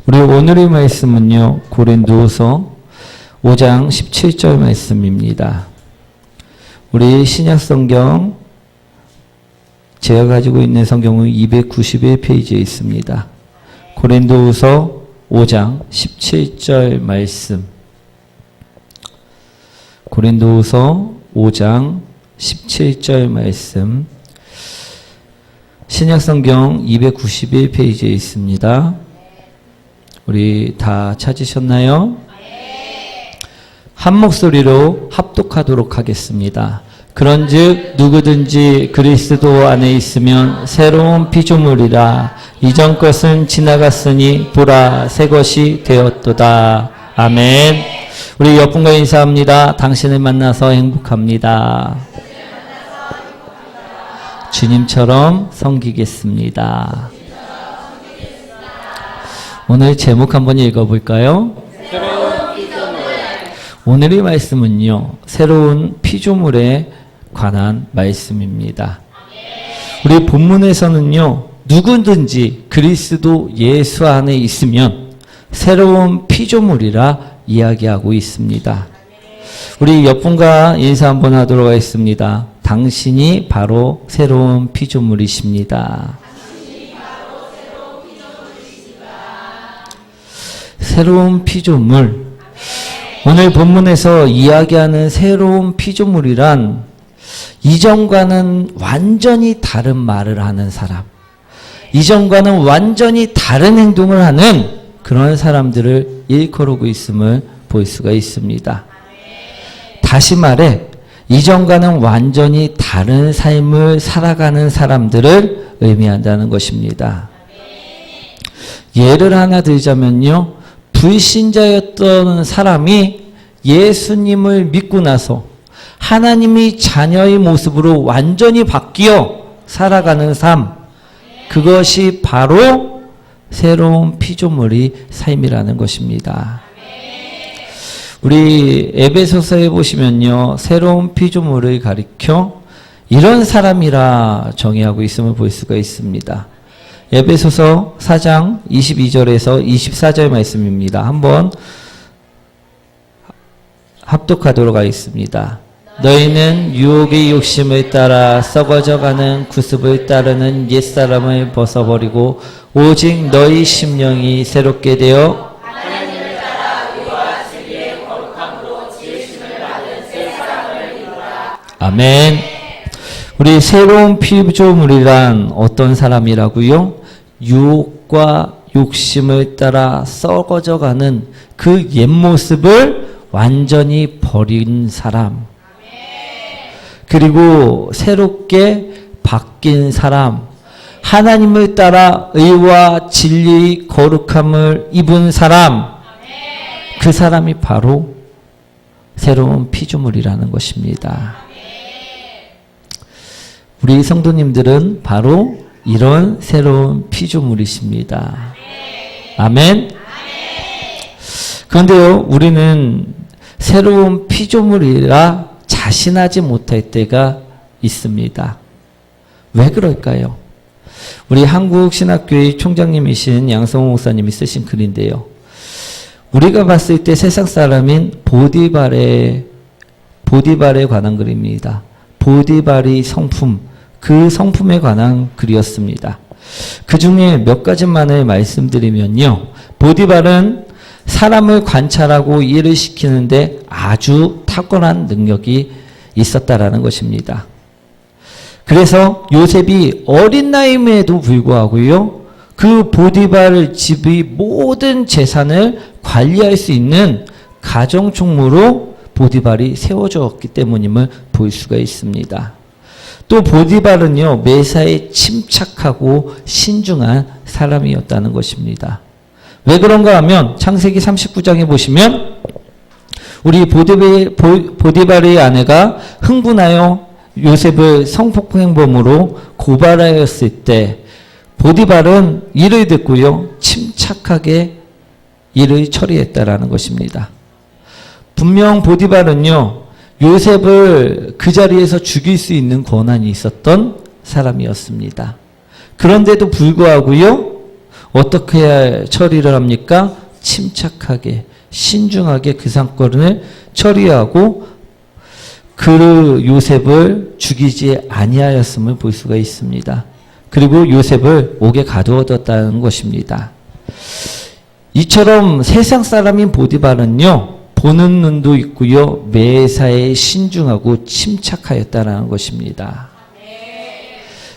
우리 오늘의 말씀은요, 고린도후서 5장 17절 말씀입니다. 우리 신약성경, 제가 가지고 있는 성경은 291페이지에 있습니다. 고린도후서 5장 17절 말씀. 고린도후서 5장 17절 말씀. 신약성경 291페이지에 있습니다. 우리 다 찾으셨나요? 한 목소리로 합독하도록 하겠습니다. 그런즉 누구든지 그리스도 안에 있으면 새로운 피조물이라. 이전 것은 지나갔으니 보라 새 것이 되었도다. 아멘. 우리 옆분과 인사합니다. 당신을 만나서 행복합니다. 주님처럼 섬기겠습니다. 오늘 제목 한번 읽어볼까요? 오늘의 말씀은요, 새로운 피조물에 관한 말씀입니다. 우리 본문에서는요, 누구든지 그리스도 예수 안에 있으면 새로운 피조물이라 이야기하고 있습니다. 우리 옆분과 인사 한번 하도록 하겠습니다. 당신이 바로 새로운 피조물이십니다. 새로운 피조물. 오늘 본문에서 이야기하는 새로운 피조물이란 이전과는 완전히 다른 말을 하는 사람, 이전과는 완전히 다른 행동을 하는 그런 사람들을 일컬고 있음을 볼 수가 있습니다. 다시 말해 이전과는 완전히 다른 삶을 살아가는 사람들을 의미한다는 것입니다. 예를 하나 들자면요, 불신자였던 사람이 예수님을 믿고 나서 하나님의 자녀의 모습으로 완전히 바뀌어 살아가는 삶, 그것이 바로 새로운 피조물의 삶이라는 것입니다. 우리 에베소서에 보시면요, 새로운 피조물을 가리켜 이런 사람이라 정의하고 있음을 볼 수가 있습니다. 에베소서 4장 22절에서 24절 말씀입니다. 한번 합독하도록 하겠습니다. 너희는 유혹의 욕심을 따라 썩어져가는 구습을 따르는 옛사람을 벗어버리고 오직 너희 심령이 새롭게 되어 하나님을 따라 의와 진리의 거룩함으로 지으심을 받은 새 사람을 이루라. 아멘. 우리 새로운 피조물이란 어떤 사람이라고요? 유혹과 욕심을 따라 썩어져가는 그 옛 모습을 완전히 버린 사람, 그리고 새롭게 바뀐 사람, 하나님을 따라 의와 진리의 거룩함을 입은 사람, 그 사람이 바로 새로운 피조물이라는 것입니다. 우리 성도님들은 바로 이런 새로운 피조물이십니다. 아멘. 그런데요, 우리는 새로운 피조물이라 자신하지 못할 때가 있습니다. 왜 그럴까요? 우리 한국신학교의 총장님이신 양성호 목사님이 쓰신 글인데요, 우리가 봤을 때 세상 사람인 보디발에 관한 글입니다. 보디발의 성품, 그 성품에 관한 글이었습니다. 그 중에 몇 가지만을 말씀드리면요, 보디발은 사람을 관찰하고 이해를 시키는데 아주 탁월한 능력이 있었다라는 것입니다. 그래서 요셉이 어린 나이임에도 불구하고요, 그 보디발 집의 모든 재산을 관리할 수 있는 가정총무로 보디발이 세워졌기 때문임을 볼 수가 있습니다. 또 보디발은요, 매사에 침착하고 신중한 사람이었다는 것입니다. 왜 그런가 하면 창세기 39장에 보시면 우리 보디발의 아내가 흥분하여 요셉을 성폭행범으로 고발하였을 때 보디발은 이를 듣고요, 침착하게 일을 처리했다라는 것입니다. 분명 보디발은요, 요셉을 그 자리에서 죽일 수 있는 권한이 있었던 사람이었습니다. 그런데도 불구하고요, 어떻게 해야 처리를 합니까? 침착하게, 신중하게 그 사건을 처리하고 그 요셉을 죽이지 아니하였음을 볼 수가 있습니다. 그리고 요셉을 옥에 가두어뒀다는 것입니다. 이처럼 세상 사람인 보디발은요, 보는 눈도 있고요, 매사에 신중하고 침착하였다는 것입니다.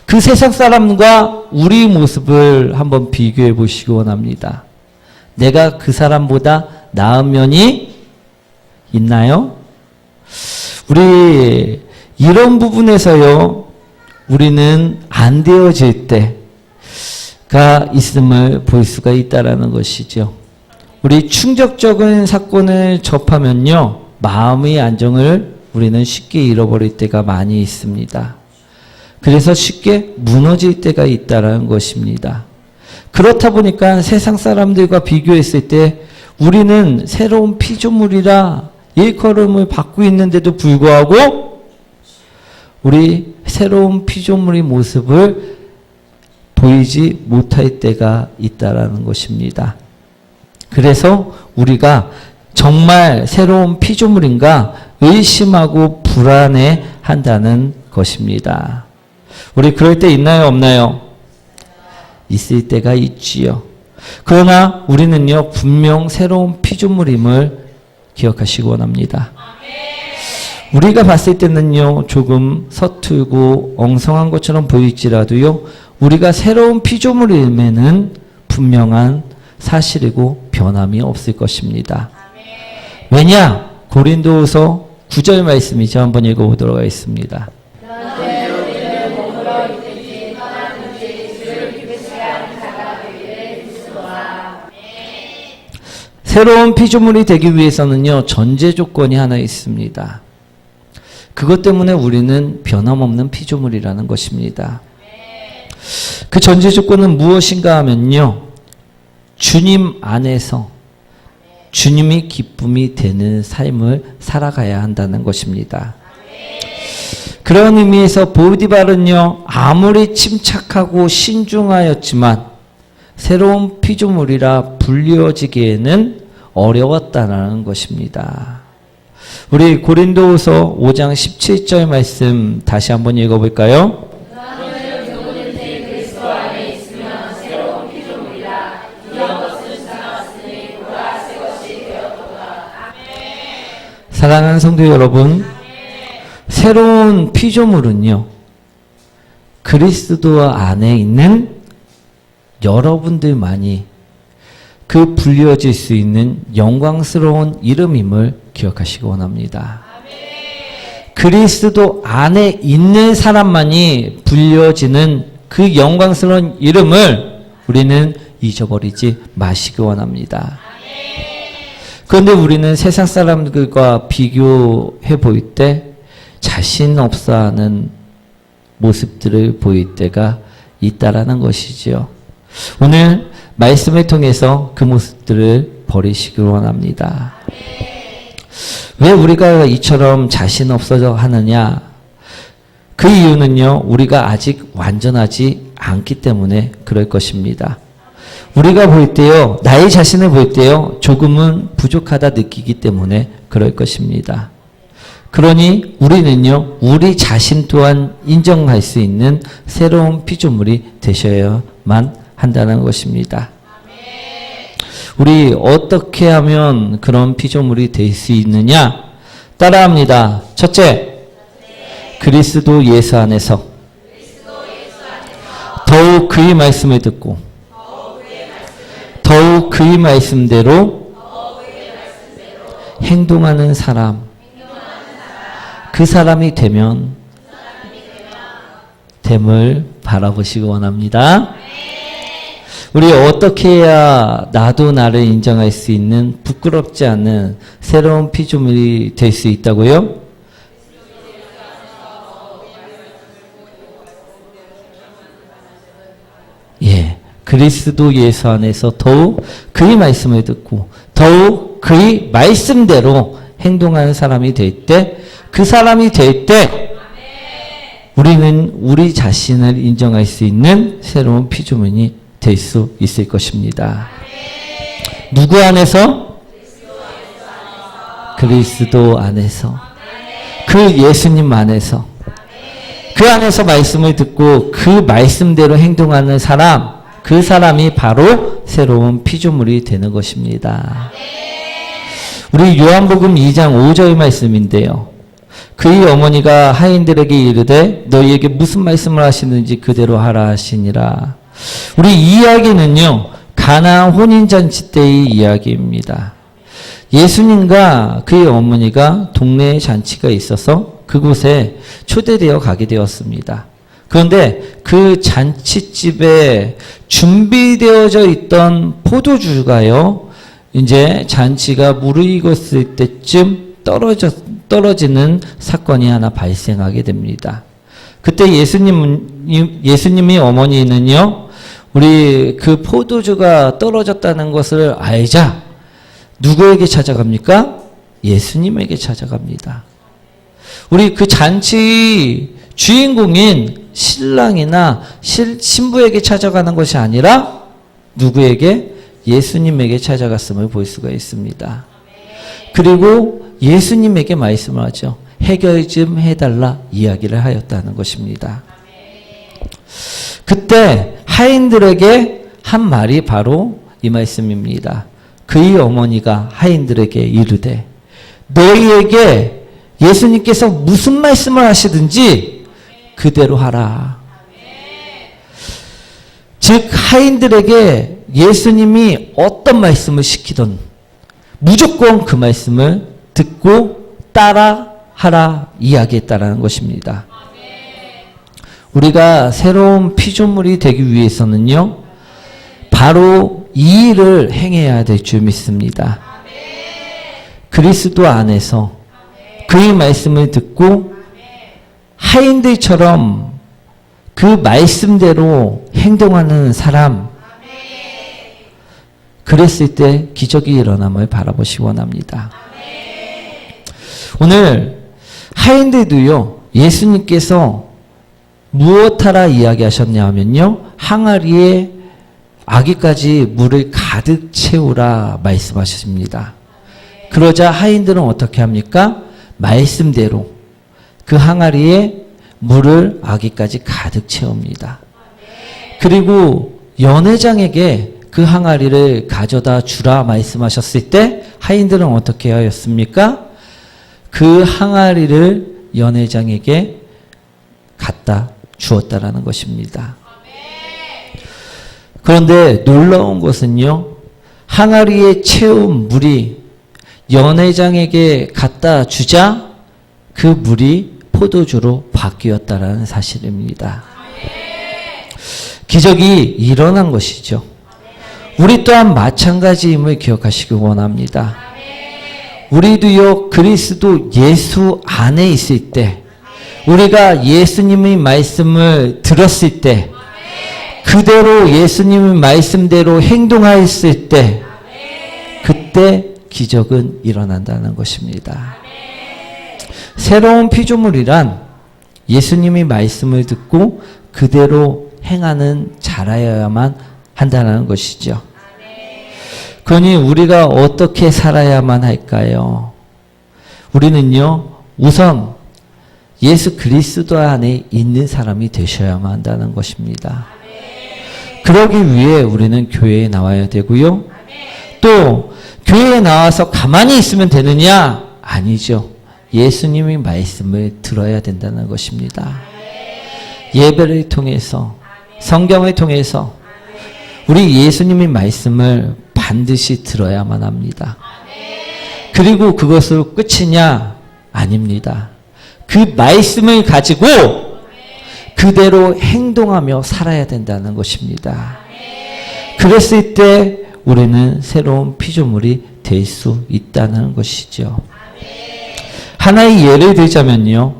그 세상 사람과 우리 모습을 한번 비교해 보시기 원합니다. 내가 그 사람보다 나은 면이 있나요? 우리 이런 부분에서요, 우리는 안 되어질 때가 있음을 볼 수가 있다라는 것이죠. 우리 충격적인 사건을 접하면요, 마음의 안정을 우리는 쉽게 잃어버릴 때가 많이 있습니다. 그래서 쉽게 무너질 때가 있다라는 것입니다. 그렇다 보니까 세상 사람들과 비교했을 때 우리는 새로운 피조물이라 일컬음을 받고 있는데도 불구하고 우리 새로운 피조물의 모습을 보이지 못할 때가 있다라는 것입니다. 그래서 우리가 정말 새로운 피조물인가 의심하고 불안해 한다는 것입니다. 우리 그럴 때 있나요, 없나요? 있을 때가 있지요. 그러나 우리는요, 분명 새로운 피조물임을 기억하시기 원합니다. 우리가 봤을 때는요, 조금 서툴고 엉성한 것처럼 보일지라도요, 우리가 새로운 피조물임에는 분명한 사실이고 변함이 없을 것입니다. 왜냐? 고린도후서 9절 말씀이죠. 한번 읽어보도록 하겠습니다. 새로운 피조물이 되기 위해서는요, 전제 조건이 하나 있습니다. 그것 때문에 우리는 변함없는 피조물이라는 것입니다. 그 전제 조건은 무엇인가 하면요, 주님 안에서 주님이 기쁨이 되는 삶을 살아가야 한다는 것입니다. 그런 의미에서 보디발은요, 아무리 침착하고 신중하였지만 새로운 피조물이라 불리워지기에는 어려웠다는 것입니다. 우리 고린도후서 5장 17절 말씀 다시 한번 읽어볼까요? 사랑하는 성도 여러분, 새로운 피조물은요, 그리스도 안에 있는 여러분들만이 그 불리워질 수 있는 영광스러운 이름임을 기억하시기 원합니다. 그리스도 안에 있는 사람만이 불려지는 그 영광스러운 이름을 우리는 잊어버리지 마시기 원합니다. 그런데 우리는 세상 사람들과 비교해 보일 때 자신 없어하는 모습들을 보일 때가 있다라는 것이지요. 오늘 말씀을 통해서 그 모습들을 버리시길 원합니다. 왜 우리가 이처럼 자신 없어져 하느냐? 그 이유는요, 우리가 아직 완전하지 않기 때문에 그럴 것입니다. 우리가 볼 때요, 나의 자신을 볼 때요, 조금은 부족하다 느끼기 때문에 그럴 것입니다. 그러니 우리는요, 우리 자신 또한 인정할 수 있는 새로운 피조물이 되셔야만 한다는 것입니다. 우리 어떻게 하면 그런 피조물이 될 수 있느냐? 따라합니다. 첫째, 그리스도 예수 안에서 더욱 그의 말씀을 듣고 더욱 그의 말씀대로 행동하는 사람, 그 사람이 되면 됨을 바라보시기 원합니다. 우리 어떻게 해야 나도 나를 인정할 수 있는 부끄럽지 않은 새로운 피조물이 될 수 있다고요? 예, 그리스도 예수 안에서 더욱 그의 말씀을 듣고 더욱 그의 말씀대로 행동하는 사람이 될 때, 그 사람이 될 때 우리는 우리 자신을 인정할 수 있는 새로운 피조물이 될 수 있을 것입니다. 누구 안에서? 그리스도 안에서. 그 예수님 안에서. 그 안에서 말씀을 듣고 그 말씀대로 행동하는 사람, 그 사람이 바로 새로운 피조물이 되는 것입니다. 우리 요한복음 2장 5절 말씀인데요. 그의 어머니가 하인들에게 이르되 너희에게 무슨 말씀을 하시는지 그대로 하라 하시니라. 우리 이 이야기는요, 가나안 혼인잔치 때의 이야기입니다. 예수님과 그의 어머니가 동네에 잔치가 있어서 그곳에 초대되어 가게 되었습니다. 그런데 그 잔치집에 준비되어져 있던 포도주가요, 이제 잔치가 무르익었을 때쯤 떨어지는 사건이 하나 발생하게 됩니다. 그때 예수님의 어머니는요, 우리 그 포도주가 떨어졌다는 것을 알자 누구에게 찾아갑니까? 예수님에게 찾아갑니다. 우리 그 잔치 주인공인 신랑이나 신부에게 찾아가는 것이 아니라 누구에게? 예수님에게 찾아갔음을 볼 수가 있습니다. 그리고 예수님에게 말씀을 하죠. 해결 좀 해달라 이야기를 하였다는 것입니다. 그때 하인들에게 한 말이 바로 이 말씀입니다. 그의 어머니가 하인들에게 이르되 너희에게 예수님께서 무슨 말씀을 하시든지 그대로 하라. 즉 하인들에게 예수님이 어떤 말씀을 시키든 무조건 그 말씀을 듣고 따라 하라 이야기했다라는 것입니다. 우리가 새로운 피조물이 되기 위해서는요, 바로 이 일을 행해야 될 줄 믿습니다. 그리스도 안에서 그의 말씀을 듣고 하인들처럼 그 말씀대로 행동하는 사람, 그랬을 때 기적이 일어남을 바라보시기 원합니다. 오늘 하인들도요, 예수님께서 무엇하라 이야기하셨냐 하면요, 항아리에 아기까지 물을 가득 채우라 말씀하셨습니다. 그러자 하인들은 어떻게 합니까? 말씀대로 그 항아리에 물을 아기까지 가득 채웁니다. 그리고 연회장에게 그 항아리를 가져다 주라 말씀하셨을 때 하인들은 어떻게 하였습니까? 그 항아리를 연회장에게 갖다 주었다라는 것입니다. 그런데 놀라운 것은요, 항아리에 채운 물이 연회장에게 갖다 주자 그 물이 포도주로 바뀌었다라는 사실입니다. 기적이 일어난 것이죠. 우리 또한 마찬가지임을 기억하시기 원합니다. 우리도요, 그리스도 예수 안에 있을 때, 우리가 예수님의 말씀을 들었을 때, 그대로 예수님의 말씀대로 행동하였을 때, 그때 기적은 일어난다는 것입니다. 새로운 피조물이란 예수님의 말씀을 듣고 그대로 행하는 자라야만 한다는 것이죠. 그러니 우리가 어떻게 살아야만 할까요? 우리는요, 우선 예수 그리스도 안에 있는 사람이 되셔야만 한다는 것입니다. 그러기 위해 우리는 교회에 나와야 되고요. 또 교회에 나와서 가만히 있으면 되느냐? 아니죠. 예수님의 말씀을 들어야 된다는 것입니다. 예배를 통해서, 성경을 통해서 우리 예수님의 말씀을 반드시 들어야만 합니다. 그리고 그것으로 끝이냐? 아닙니다. 그 말씀을 가지고 그대로 행동하며 살아야 된다는 것입니다. 그랬을 때 우리는 새로운 피조물이 될 수 있다는 것이죠. 하나의 예를 들자면요,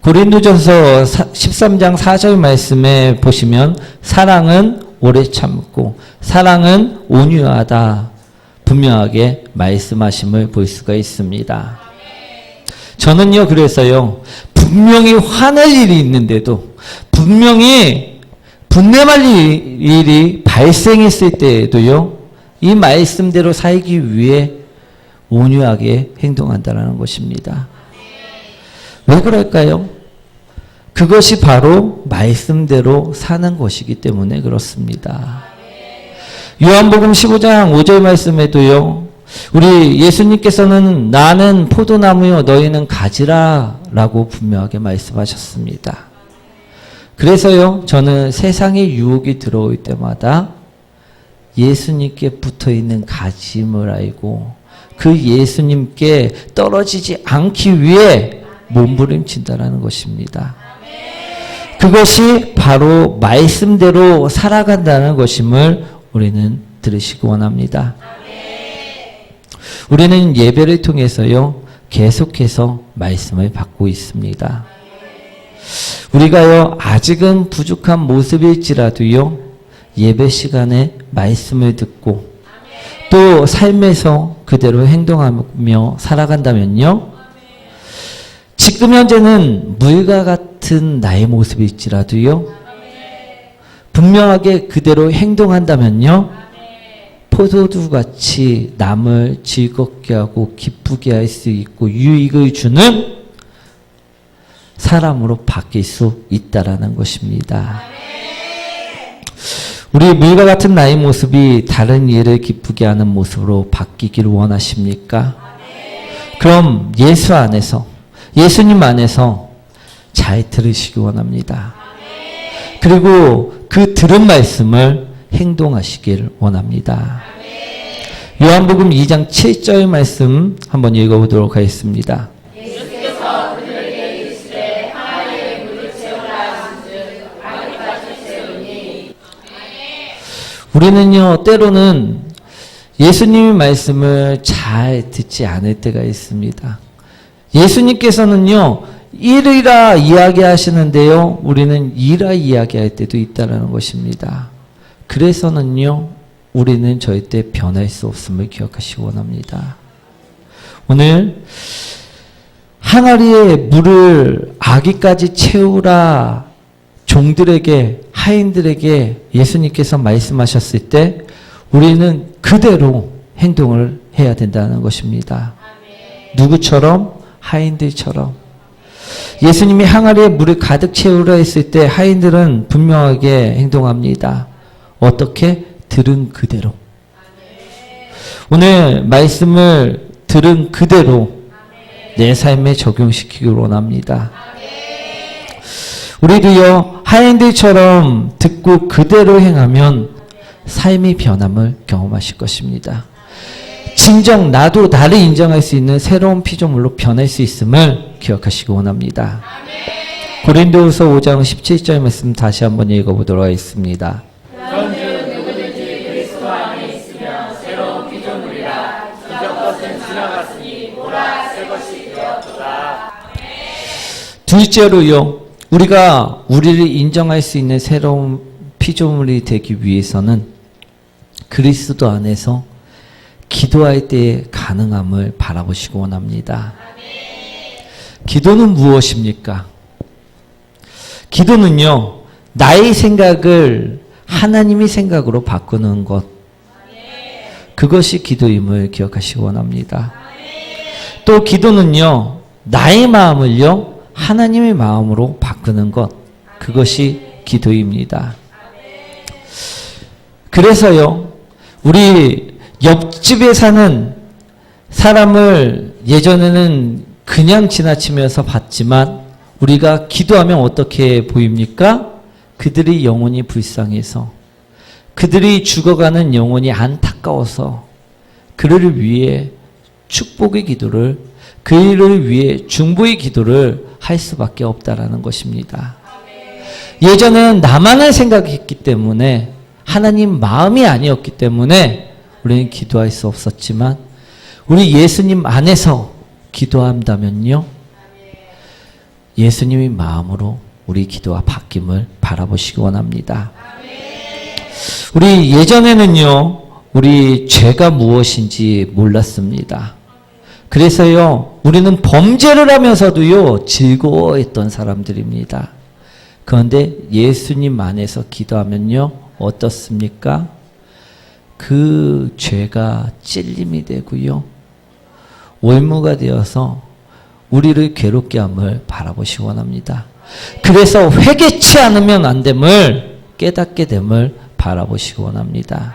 고린도전서 13장 4절 말씀에 보시면 사랑은 오래 참고 사랑은 온유하다 분명하게 말씀하심을 볼 수가 있습니다. 저는요, 그래서요, 분명히 화낼 일이 있는데도, 분명히 분냄할 일이 발생했을 때에도요, 이 말씀대로 살기 위해 온유하게 행동한다는 것입니다. 왜 그럴까요? 그것이 바로 말씀대로 사는 것이기 때문에 그렇습니다. 요한복음 15장 5절 말씀에도요, 우리 예수님께서는 나는 포도나무요 너희는 가지라 라고 분명하게 말씀하셨습니다. 그래서요, 저는 세상의 유혹이 들어올 때마다 예수님께 붙어있는 가짐을 알고 그 예수님께 떨어지지 않기 위해 몸부림친다라는 것입니다. 그것이 바로 말씀대로 살아간다는 것임을 우리는 들으시기 원합니다. 우리는 예배를 통해서요, 계속해서 말씀을 받고 있습니다. 우리가요, 아직은 부족한 모습일지라도요, 예배 시간에 말씀을 듣고 또 삶에서 그대로 행동하며 살아간다면요, 지금 현재는 물과 같은 나의 모습일지라도요, 분명하게 그대로 행동한다면요, 포도주같이 남을 즐겁게 하고 기쁘게 할 수 있고 유익을 주는 사람으로 바뀔 수 있다라는 것입니다. 우리 물과 같은 나의 모습이 다른 이를 기쁘게 하는 모습으로 바뀌기를 원하십니까? 그럼 예수 안에서, 예수님 안에서 잘 들으시기 원합니다. 그리고 그 들은 말씀을 행동하시길 원합니다. 요한복음 2장 7절 말씀 한번 읽어보도록 하겠습니다. 예수께서 그들에게 이르시되 하나님의 물을 채우라 하신즉 아기까지 채우니. 우리는요, 때로는 예수님의 말씀을 잘 듣지 않을 때가 있습니다. 예수님께서는요, 이르라 이야기하시는데요, 우리는 이라 이야기할 때도 있다는 것입니다. 그래서는요, 우리는 절대 변할 수 없음을 기억하시기 원합니다. 오늘 항아리에 물을 아기까지 채우라 종들에게, 하인들에게 예수님께서 말씀하셨을 때 우리는 그대로 행동을 해야 된다는 것입니다. 누구처럼? 하인들처럼. 예수님이 항아리에 물을 가득 채우라 했을 때 하인들은 분명하게 행동합니다. 어떻게? 들은 그대로. 오늘 말씀을 들은 그대로 내 삶에 적용시키길 원합니다. 우리도요, 하인들처럼 듣고 그대로 행하면 삶의 변함을 경험하실 것입니다. 진정 나도 나를 인정할 수 있는 새로운 피조물로 변할 수 있음을 기억하시기 원합니다. 고린도후서 5장 17절 말씀 다시 한번 읽어보도록 하겠습니다. 그런즉 누구든지 그리스도 안에 있으면 새로운 피조물이라 이전 것은 지나갔으니 보라 새 것이 되었도다. 둘째로요, 우리가 우리를 인정할 수 있는 새로운 피조물이 되기 위해서는 그리스도 안에서 기도할 때의 가능함을 바라보시기 원합니다. 기도는 무엇입니까? 기도는요, 나의 생각을 하나님의 생각으로 바꾸는 것, 그것이 기도임을 기억하시기 원합니다. 또 기도는요, 나의 마음을요, 하나님의 마음으로 바꾸는 것, 그것이 기도입니다. 그래서요, 우리 옆집에 사는 사람을 예전에는 그냥 지나치면서 봤지만 우리가 기도하면 어떻게 보입니까? 그들이 영혼이 불쌍해서, 그들이 죽어가는 영혼이 안타까워서 그를 위해 축복의 기도를, 그를 위해 중보의 기도를 할 수밖에 없다라는 것입니다. 예전에는 나만을 생각했기 때문에, 하나님 마음이 아니었기 때문에 우리는 기도할 수 없었지만 우리 예수님 안에서 기도한다면요, 예수님의 마음으로 우리 기도가 바뀜을 바라보시기 원합니다. 우리 예전에는요, 우리 죄가 무엇인지 몰랐습니다. 그래서요, 우리는 범죄를 하면서도요, 즐거워했던 사람들입니다. 그런데 예수님 안에서 기도하면요, 어떻습니까? 그 죄가 찔림이 되고요. 올무가 되어서 우리를 괴롭게 함을 바라보시기 원합니다. 그래서 회개치 않으면 안 됨을 깨닫게 됨을 바라보시기 원합니다.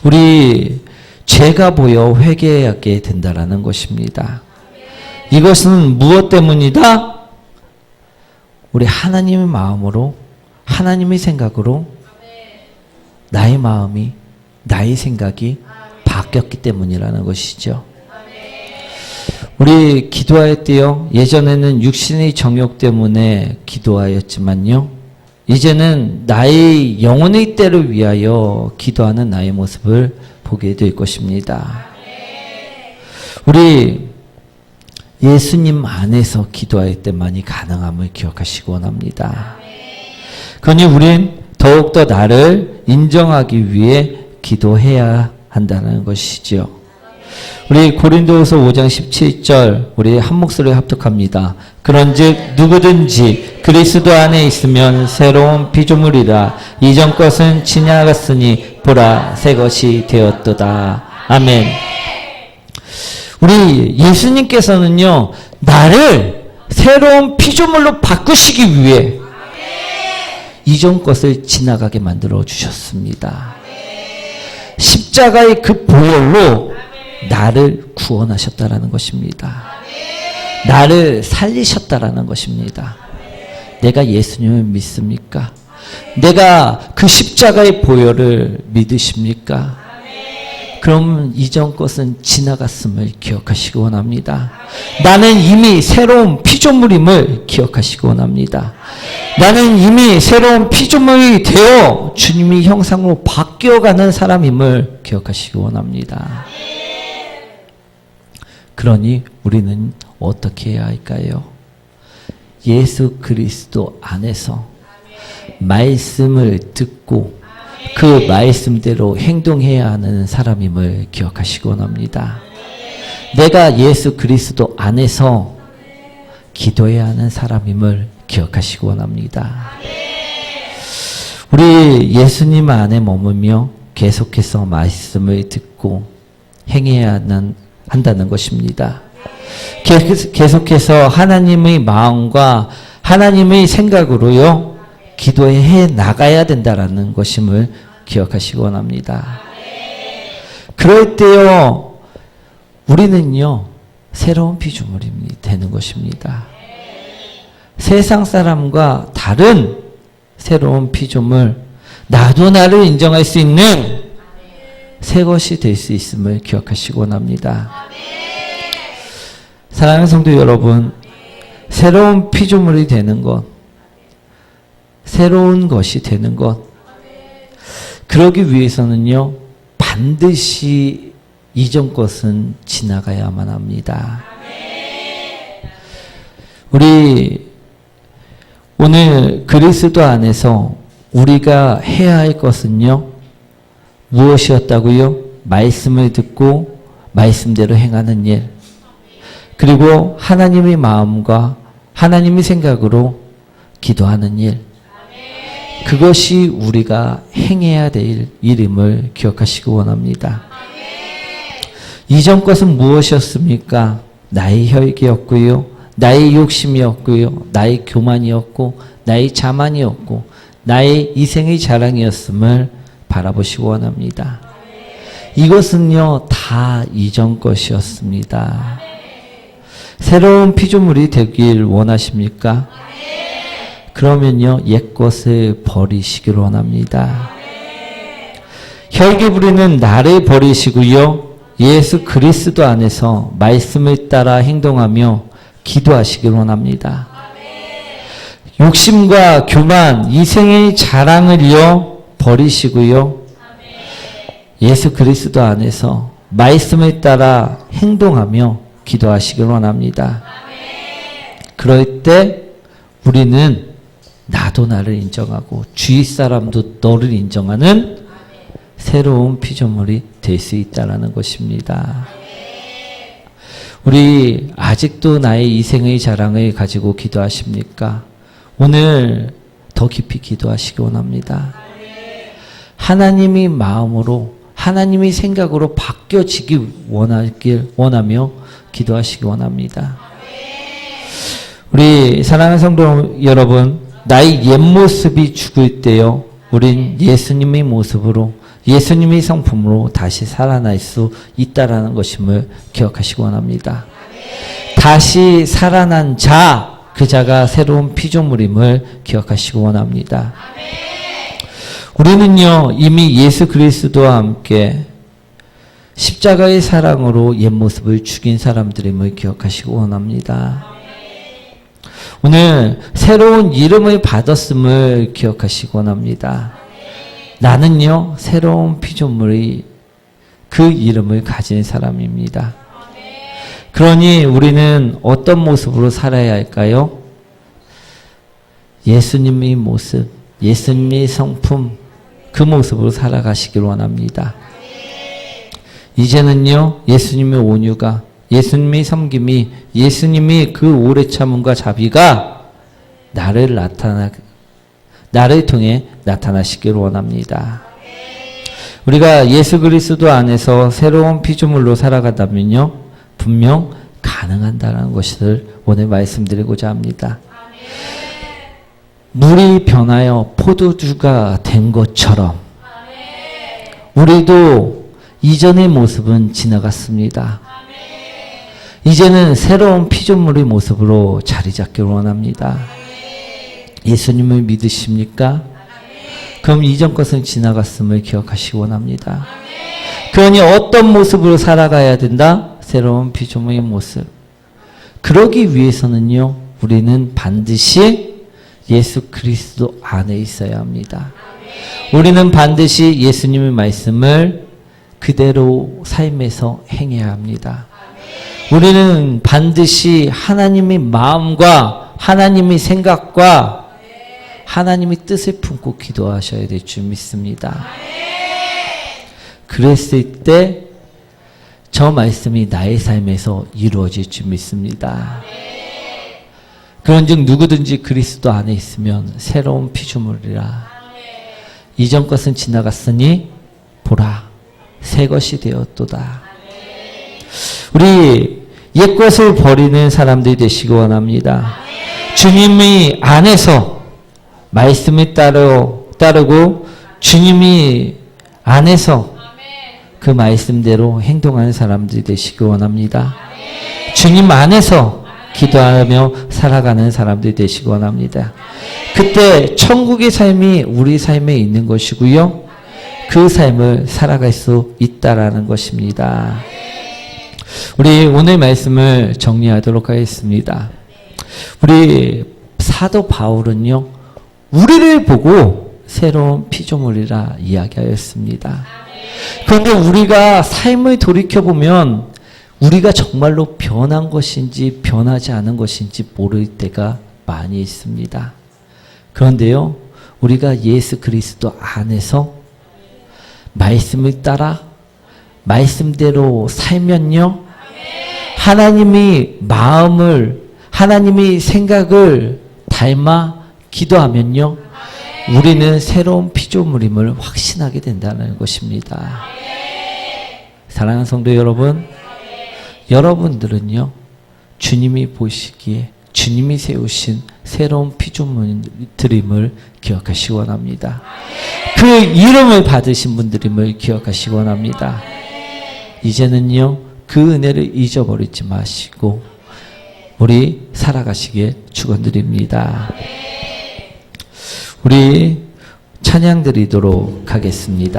우리 죄가 보여 회개하게 된다라는 것입니다. 이것은 무엇 때문이다? 우리 하나님의 마음으로, 하나님의 생각으로 나의 마음이, 나의 생각이 바뀌었기 때문이라는 것이죠. 우리 기도할 때요, 예전에는 육신의 정욕 때문에 기도하였지만요, 이제는 나의 영혼의 때를 위하여 기도하는 나의 모습을 보게 될 것입니다. 우리 예수님 안에서 기도할 때만이 가능함을 기억하시기 원합니다. 그러니 우린 더욱더 나를 인정하기 위해 기도해야 한다는 것이죠. 우리 고린도후서 5장 17절 우리 한 목소리에 합독합니다. 그런즉 누구든지 그리스도 안에 있으면 새로운 피조물이라 이전 것은 지나갔으니 보라 새 것이 되었도다. 아멘. 우리 예수님께서는요, 나를 새로운 피조물로 바꾸시기 위해 이전 것을 지나가게 만들어 주셨습니다. 십자가의 그 보혈로 나를 구원하셨다라는 것입니다. 나를 살리셨다라는 것입니다. 내가 예수님을 믿습니까? 내가 그 십자가의 보혈을 믿으십니까? 그럼 이전 것은 지나갔음을 기억하시기 원합니다. 나는 이미 새로운 피조물임을 기억하시기 원합니다. 나는 이미 새로운 피조물이 되어 주님의 형상으로 바뀌어가는 사람임을 기억하시기 원합니다. 그러니 우리는 어떻게 해야 할까요? 예수 그리스도 안에서 말씀을 듣고 그 말씀대로 행동해야 하는 사람임을 기억하시기 원합니다. 내가 예수 그리스도 안에서 기도해야 하는 사람임을 기억하시기 원합니다. 우리 예수님 안에 머물며 계속해서 말씀을 듣고 행해야 한다는 것입니다. 계속해서 하나님의 마음과 하나님의 생각으로요, 기도해 나가야 된다라는 것임을 기억하시기 원합니다. 그럴 때요, 우리는요, 새로운 피조물이 되는 것입니다. 세상 사람과 다른 새로운 피조물, 나도 나를 인정할 수 있는 새 것이 될 수 있음을 기억하시기 원합니다. 사랑하는 성도 여러분, 새로운 피조물이 되는 것, 새로운 것이 되는 것, 그러기 위해서는요, 반드시 이전 것은 지나가야만 합니다. 우리 오늘 그리스도 안에서 우리가 해야 할 것은요, 무엇이었다고요? 말씀을 듣고 말씀대로 행하는 일, 그리고 하나님의 마음과 하나님의 생각으로 기도하는 일, 그것이 우리가 행해야 될 일임을 기억하시기 원합니다. 이전 것은 무엇이었습니까? 나의 혈기였고요, 나의 욕심이었고요, 나의 교만이었고, 나의 자만이었고, 나의 이생의 자랑이었음을 바라보시기 원합니다. 이것은요, 다 이전 것이었습니다. 새로운 피조물이 되길 원하십니까? 그러면요, 옛 것을 버리시길 원합니다. 혈기 부리는 나를 버리시고요, 예수 그리스도 안에서 말씀을 따라 행동하며 기도하시길 원합니다. 욕심과 교만, 이생의 자랑을요, 버리시고요, 예수 그리스도 안에서 말씀을 따라 행동하며 기도하시길 원합니다. 그럴 때 우리는 나도 나를 인정하고 주위 사람도 너를 인정하는 새로운 피조물이 될 수 있다는 것입니다. 우리 아직도 나의 이생의 자랑을 가지고 기도하십니까? 오늘 더 깊이 기도하시기 원합니다. 하나님의 마음으로 하나님의 생각으로 바뀌어지기 원하며 기도하시기 원합니다. 우리 사랑하는 성도 여러분, 나의 옛 모습이 죽을 때요, 우린 예수님의 모습으로 예수님의 성품으로 다시 살아날 수 있다라는 것임을 기억하시기 원합니다. 다시 살아난 자, 그 자가 새로운 피조물임을 기억하시기 원합니다. 우리는요, 이미 예수 그리스도와 함께 십자가의 사랑으로 옛 모습을 죽인 사람들임을 기억하시기 원합니다. 오늘 새로운 이름을 받았음을 기억하시기 원합니다. 나는요, 새로운 피조물이 그 이름을 가진 사람입니다. 그러니 우리는 어떤 모습으로 살아야 할까요? 예수님의 모습, 예수님의 성품, 그 모습으로 살아가시길 원합니다. 이제는요, 예수님의 온유가, 예수님의 섬김이, 예수님의 그 오래 참음과 자비가 나를 통해 나타나시길 원합니다. 우리가 예수 그리스도 안에서 새로운 피조물로 살아가다면요, 분명 가능한다는 것을 오늘 말씀드리고자 합니다. 물이 변하여 포도주가 된 것처럼 우리도 이전의 모습은 지나갔습니다. 이제는 새로운 피조물의 모습으로 자리 잡기를 원합니다. 예수님을 믿으십니까? 그럼 이전 것은 지나갔음을 기억하시기 원합니다. 그러니 어떤 모습으로 살아가야 된다? 새로운 피조물의 모습. 그러기 위해서는요, 우리는 반드시 예수 그리스도 안에 있어야 합니다. 우리는 반드시 예수님의 말씀을 그대로 삶에서 행해야 합니다. 우리는 반드시 하나님의 마음과 하나님의 생각과 하나님의 뜻을 품고 기도하셔야 될 줄 믿습니다. 그랬을 때 저 말씀이 나의 삶에서 이루어질 줄 믿습니다. 그런즉 누구든지 그리스도 안에 있으면 새로운 피조물이라. 이전 것은 지나갔으니 보라, 새 것이 되었도다. 우리 옛 것을 버리는 사람들이 되시기 원합니다. 주님의 안에서 말씀을 따르고 주님이 안에서 그 말씀대로 행동하는 사람들이 되시기 원합니다. 주님 안에서 기도하며 살아가는 사람들이 되시기 원합니다. 그때 천국의 삶이 우리 삶에 있는 것이고요, 그 삶을 살아갈 수 있다라는 것입니다. 우리 오늘 말씀을 정리하도록 하겠습니다. 우리 사도 바울은요, 우리를 보고 새로운 피조물이라 이야기하였습니다. 그런데 우리가 삶을 돌이켜보면 우리가 정말로 변한 것인지 변하지 않은 것인지 모를 때가 많이 있습니다. 그런데요, 우리가 예수 그리스도 안에서 말씀을 따라 말씀대로 살면요, 하나님의 마음을, 하나님의 생각을 닮아 기도하면요, 우리는 새로운 피조물임을 확신하게 된다는 것입니다. 사랑하는 성도 여러분, 여러분들은요, 주님이 보시기에 주님이 세우신 새로운 피조물들임을 기억하시기 원합니다. 그 이름을 받으신 분들임을 기억하시기 원합니다. 이제는요, 그 은혜를 잊어버리지 마시고 우리 살아가시길 축원드립니다. 우리 찬양 드리도록 하겠습니다.